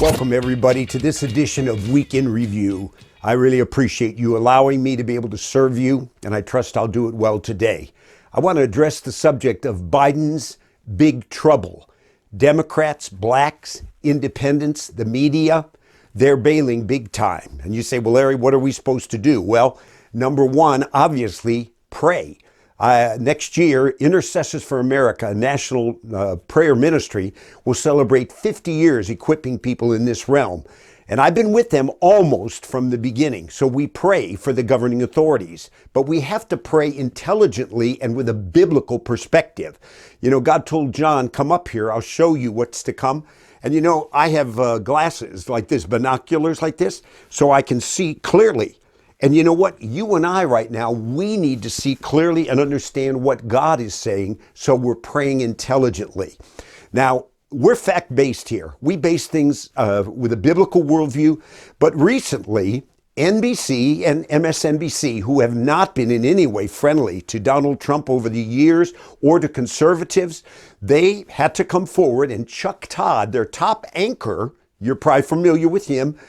Welcome, everybody, to this edition of Week in Review. I really appreciate you allowing me to be able to serve you, and I trust I'll do it well today. I want to address the subject of Biden's big trouble. Democrats, blacks, independents, the media, they're bailing big time. And you say, well, Larry, what are we supposed to do? Well, number one, obviously, pray. Next year, Intercessors for America, a national prayer ministry, will celebrate 50 years equipping people in this realm. And I've been with them almost from the beginning. So we pray for the governing authorities, but we have to pray intelligently and with a biblical perspective. You know, God told John, come up here, I'll show you what's to come. And you know, I have glasses like this, binoculars like this, so I can see clearly. And you know what? You and I right now, we need to see clearly and understand what God is saying, so we're praying intelligently. Now, we're fact-based here. We base things with a biblical worldview, but recently, NBC and MSNBC, who have not been in any way friendly to Donald Trump over the years or to conservatives, they had to come forward, and Chuck Todd, their top anchor, you're probably familiar with him,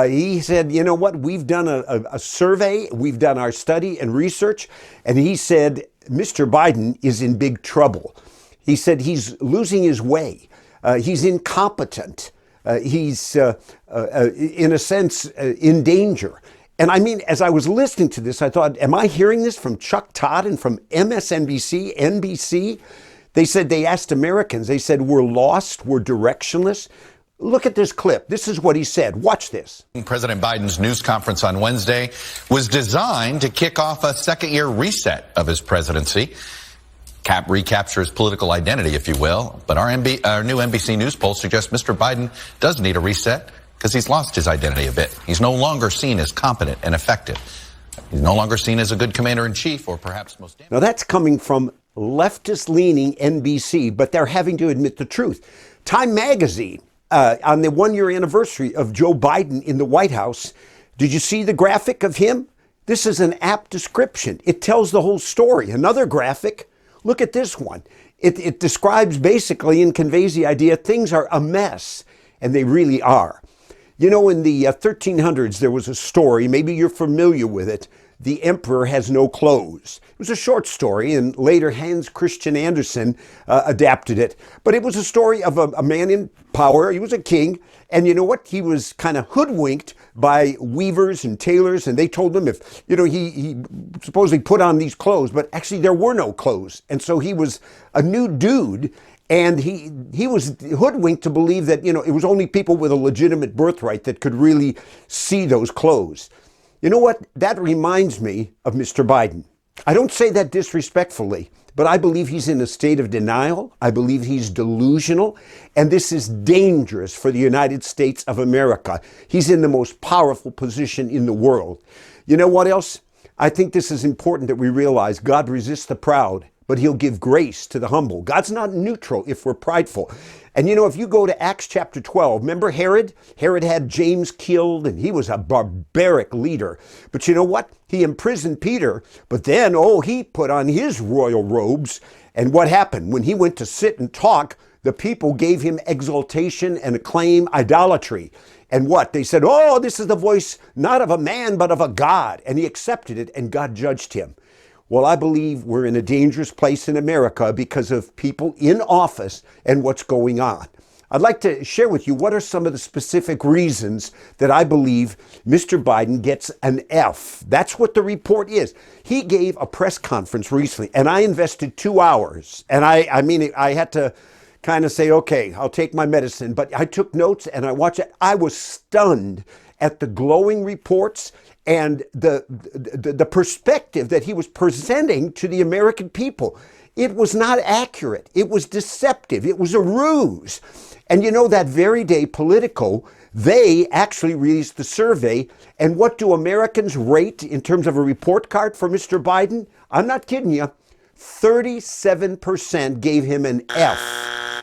he said, you know what, we've done a survey, we've done our study and research, and he said, Mr. Biden is in big trouble. He said he's losing his way. He's incompetent. He's, in a sense, in danger. And I mean, as I was listening to this, I thought, am I hearing this from Chuck Todd and from MSNBC, NBC? They said, they asked Americans, they said, we're lost, we're directionless. Look at this clip. This is what he said. Watch this. President Biden's news conference on Wednesday was designed to kick off a second-year reset of his presidency. Recapture his political identity, if you will. But our new NBC News poll suggests Mr. Biden does need a reset because he's lost his identity a bit. He's no longer seen as competent and effective. He's no longer seen as a good commander-in-chief, or perhaps most... Now that's coming from leftist-leaning NBC, but they're having to admit the truth. Time magazine, on the one-year anniversary of Joe Biden in the White House, did you see the graphic of him? This is an apt description. It tells the whole story. Another graphic, look at this one. It describes basically and conveys the idea things are a mess, and they really are. You know, in the 1300s, there was a story, maybe you're familiar with it, The Emperor Has No Clothes. It was a short story, and later Hans Christian Andersen adapted it. But it was a story of a man in power. He was a king, and you know what? He was kind of hoodwinked by weavers and tailors, and they told him if, you know, he supposedly put on these clothes, but actually there were no clothes. And so he was a new dude, and he was hoodwinked to believe that, you know, it was only people with a legitimate birthright that could really see those clothes. You know what? That reminds me of Mr. Biden. I don't say that disrespectfully, but I believe he's in a state of denial. I believe he's delusional, and this is dangerous for the United States of America. He's in the most powerful position in the world. You know what else? I think this is important that we realize God resists the proud, but he'll give grace to the humble. God's not neutral if we're prideful. And you know, if you go to Acts chapter 12, remember Herod? Herod had James killed, and he was a barbaric leader. But you know what? He imprisoned Peter, but then, he put on his royal robes. And what happened? When he went to sit and talk, the people gave him exaltation and acclaim, idolatry. And what? They said, this is the voice not of a man, but of a God. And he accepted it, and God judged him. Well, I believe we're in a dangerous place in America because of people in office and what's going on. I'd like to share with you what are some of the specific reasons that I believe Mr. Biden gets an F. That's what the report is. He gave a press conference recently, and I invested 2 hours. And I had to kind of say, okay, I'll take my medicine. But I took notes and I watched it. I was stunned at the glowing reports and the perspective that he was presenting to the American people. It was not accurate. It was deceptive. It was a ruse. And you know, that very day, Politico, they actually released the survey. And what do Americans rate in terms of a report card for Mr. Biden? I'm not kidding you. 37% gave him an F.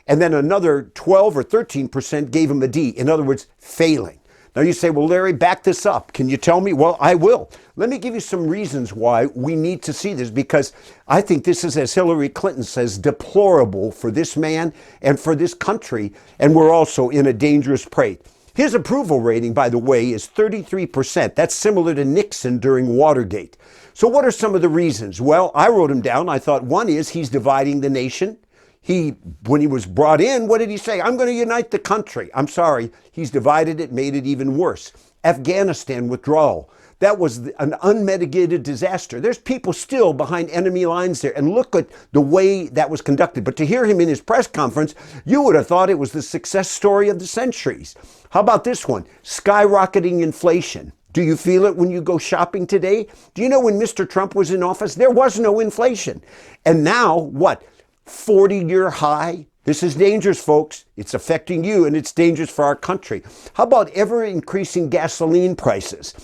And then another 12 or 13% gave him a D. In other words, failing. Now you say, well, Larry, back this up. Can you tell me? Well, I will. Let me give you some reasons why we need to see this, because I think this is, as Hillary Clinton says, deplorable for this man and for this country. And we're also in a dangerous place. His approval rating, by the way, is 33%. That's similar to Nixon during Watergate. So what are some of the reasons? Well, I wrote them down. I thought one is he's dividing the nation. When he was brought in, what did he say? I'm going to unite the country. I'm sorry. He's divided it, made it even worse. Afghanistan withdrawal. That was an unmitigated disaster. There's people still behind enemy lines there. And look at the way that was conducted. But to hear him in his press conference, you would have thought it was the success story of the centuries. How about this one? Skyrocketing inflation. Do you feel it when you go shopping today? Do you know when Mr. Trump was in office, there was no inflation? And now, what? 40-year high? This is dangerous, folks. It's affecting you, and it's dangerous for our country. How about ever-increasing gasoline prices?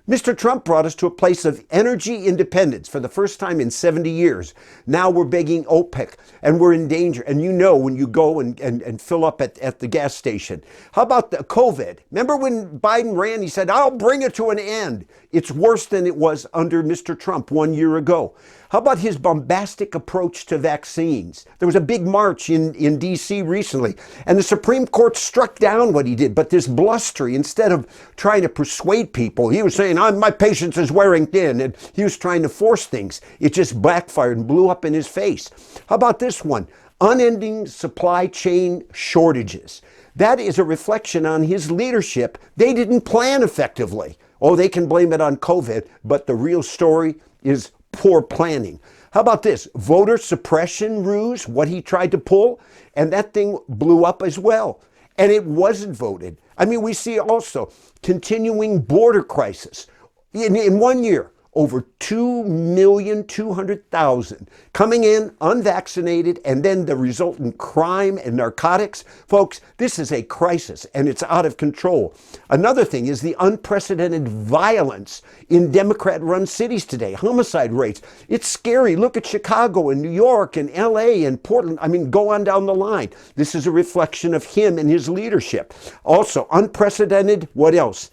Mr. Trump brought us to a place of energy independence for the first time in 70 years. Now we're begging OPEC, and we're in danger. And you know when you go and fill up at the gas station. How about the COVID? Remember when Biden ran, he said, I'll bring it to an end. It's worse than it was under Mr. Trump 1 year ago. How about his bombastic approach to vaccines? There was a big march in D.C. recently, and the Supreme Court struck down what he did. But this blustery, instead of trying to persuade people, he was saying, my patience is wearing thin, and he was trying to force things. It just backfired and blew up in his face. How about this one? Unending supply chain shortages. That is a reflection on his leadership. They didn't plan effectively. Oh, they can blame it on COVID, but the real story is poor planning. How about this? Voter suppression ruse, what he tried to pull, and that thing blew up as well. And it wasn't voted. I mean, we see also continuing border crisis. In 1 year, over 2,200,000 coming in unvaccinated, and then the resultant crime and narcotics. Folks, this is a crisis, and it's out of control. Another thing is the unprecedented violence in Democrat-run cities today, homicide rates. It's scary. Look at Chicago and New York and LA and Portland. I mean, go on down the line. This is a reflection of him and his leadership. Also, unprecedented, what else?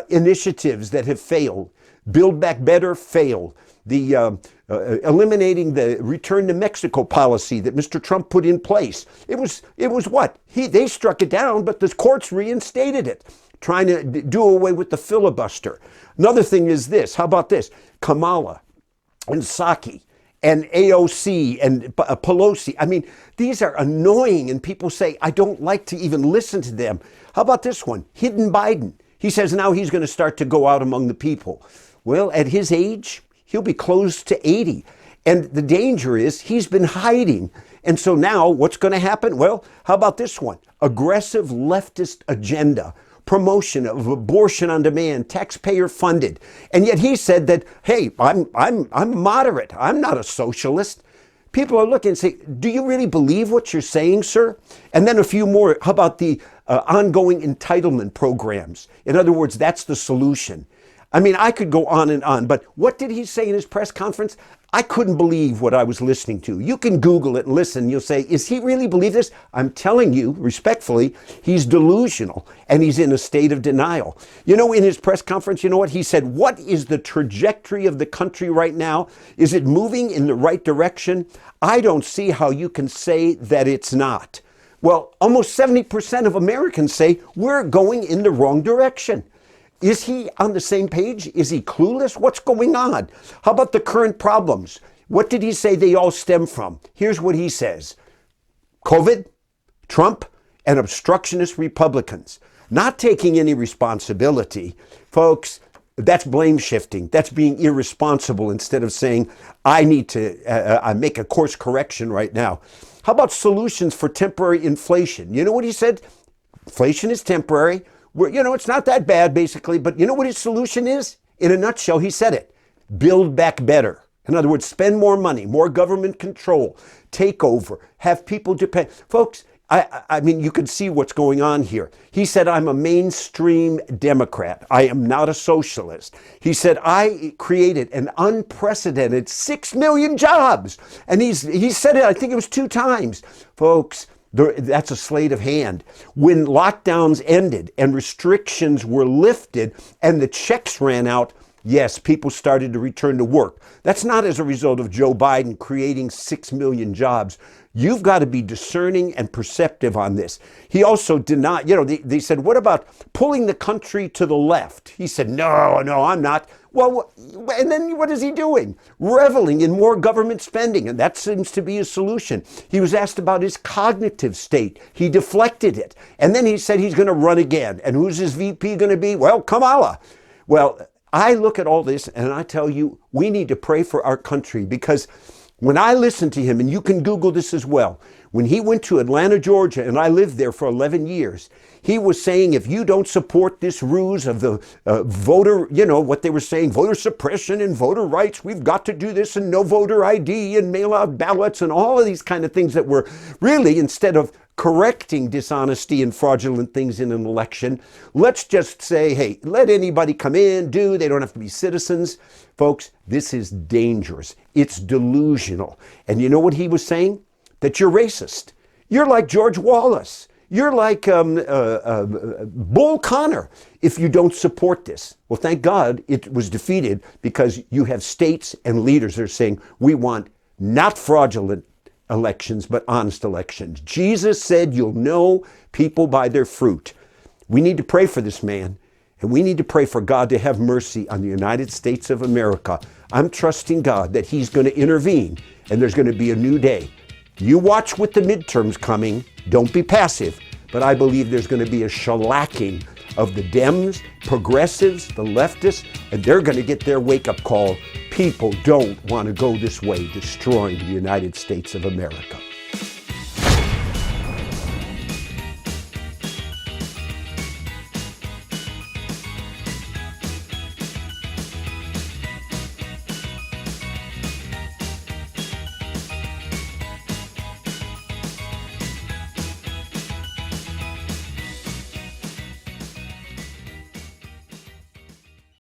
Initiatives that have failed. Build Back Better failed. The eliminating the return to Mexico policy that Mr. Trump put in place. It was what? They struck it down, but the courts reinstated it, trying to do away with the filibuster. Another thing is this. How about this? Kamala and Psaki and AOC and Pelosi. I mean, these are annoying, and people say, I don't like to even listen to them. How about this one? Hidden Biden. He says now he's going to start to go out among the people. Well, at his age, he'll be close to 80. And the danger is he's been hiding. And so now what's going to happen? Well, how about this one? Aggressive leftist agenda, promotion of abortion on demand, taxpayer funded. And yet he said that, hey, I'm moderate. I'm not a socialist. People are looking and say, do you really believe what you're saying, sir? And then a few more. How about the ongoing entitlement programs? In other words, that's the solution. I mean, I could go on, but what did he say in his press conference? I couldn't believe what I was listening to. You can Google it and listen. You'll say, is he really believe this? I'm telling you, respectfully, he's delusional, and he's in a state of denial. You know, in his press conference, you know what? He said, what is the trajectory of the country right now? Is it moving in the right direction? I don't see how you can say that it's not. Well, almost 70% of Americans say we're going in the wrong direction. Is he on the same page? Is he clueless? What's going on? How about the current problems? What did he say they all stem from? Here's what he says. COVID, Trump, and obstructionist Republicans. Not taking any responsibility. Folks, that's blame shifting. That's being irresponsible instead of saying, I need to make a course correction right now. How about solutions for temporary inflation? You know what he said? Inflation is temporary. It's not that bad, basically, but you know what his solution is? In a nutshell, he said it. Build back better. In other words, spend more money, more government control, take over, have people depend. Folks, I mean, you can see what's going on here. He said, I'm a mainstream Democrat. I am not a socialist. He said, I created an unprecedented 6 million jobs. And he said it, I think it was 2 times. Folks, that's a sleight of hand. When lockdowns ended and restrictions were lifted and the checks ran out, yes, people started to return to work. That's not as a result of Joe Biden creating 6 million jobs. You've got to be discerning and perceptive on this. He also denied, they said, what about pulling the country to the left? He said, no, I'm not. Well, and then what is he doing? Reveling in more government spending, and that seems to be a solution. He was asked about his cognitive state. He deflected it. And then he said he's going to run again. And who's his VP going to be? Well, Kamala. Well, I look at all this and I tell you, we need to pray for our country, because when I listen to him, and you can Google this as well, when he went to Atlanta, Georgia, and I lived there for 11 years, he was saying, if you don't support this ruse of the voter, what they were saying, voter suppression and voter rights, we've got to do this, and no voter ID and mail out ballots and all of these kind of things that were really, instead of correcting dishonesty and fraudulent things in an election, let's just say, hey, let anybody come in, they don't have to be citizens. Folks, this is dangerous. It's delusional. And you know what he was saying? That you're racist. You're like George Wallace. You're like Bull Connor if you don't support this. Well, thank God it was defeated, because you have states and leaders that are saying, we want not fraudulent elections, but honest elections. Jesus said, you'll know people by their fruit. We need to pray for this man, and we need to pray for God to have mercy on the United States of America. I'm trusting God that he's going to intervene, and there's going to be a new day. You watch with the midterms coming. Don't be passive. But I believe there's going to be a shellacking of the Dems, progressives, the leftists, and they're going to get their wake-up call. People don't want to go this way, destroying the United States of America.